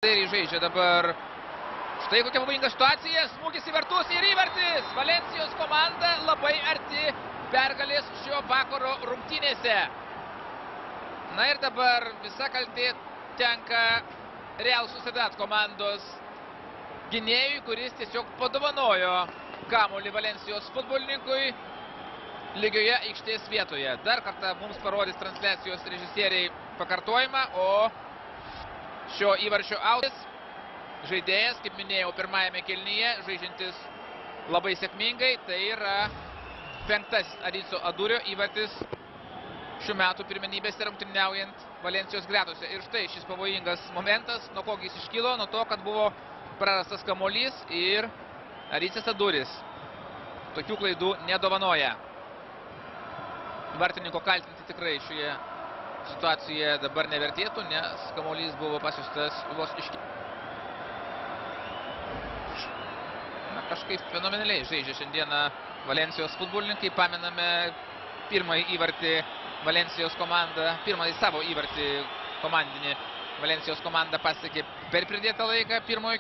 Ir žaidžia dabar. Štai kokia pavojinga situacija, smūgis į vartus ir įvartis. Valensijos komanda labai arti pergalės šio vakaro rungtynėse. Na ir dabar visa kaltė tenka Real Sociedad komandos gynėjui, kuris tiesiog padovanojo kamuolį Valensijos futbolininkui lygioje aikštės vietoje. Dar kartą mums parodys transliacijos režisieriai pakartojimą, o šio įvarčio autorius žaidėjas, kaip minėjau, pirmajame kėlinyje, žaidžiantis labai sėkmingai, tai yra 5. Adriso Adurio įvartis šių metų pirmenybėse rungtyniaujant Valensijos gretose. Ir štai šis pavojingas momentas, nuo ko jis iškilo, nuo to, kad buvo prarastas kamuolys ir Adrisas Aduris tokių klaidų nedovanoja. Vartininko kaltinti tikrai šioje situacijoje dabar nevertėtų, nes kamuolys buvo pasiųstas vos kažkaip fenomenaliai žaidžia šiandieną Valensijos futbolininkai. Pamename pirmąjį įvartį Valensijos komanda, pirmąjį savo įvartį komandinį Valensijos komanda pasiekė per pridėtą laiką pirmojo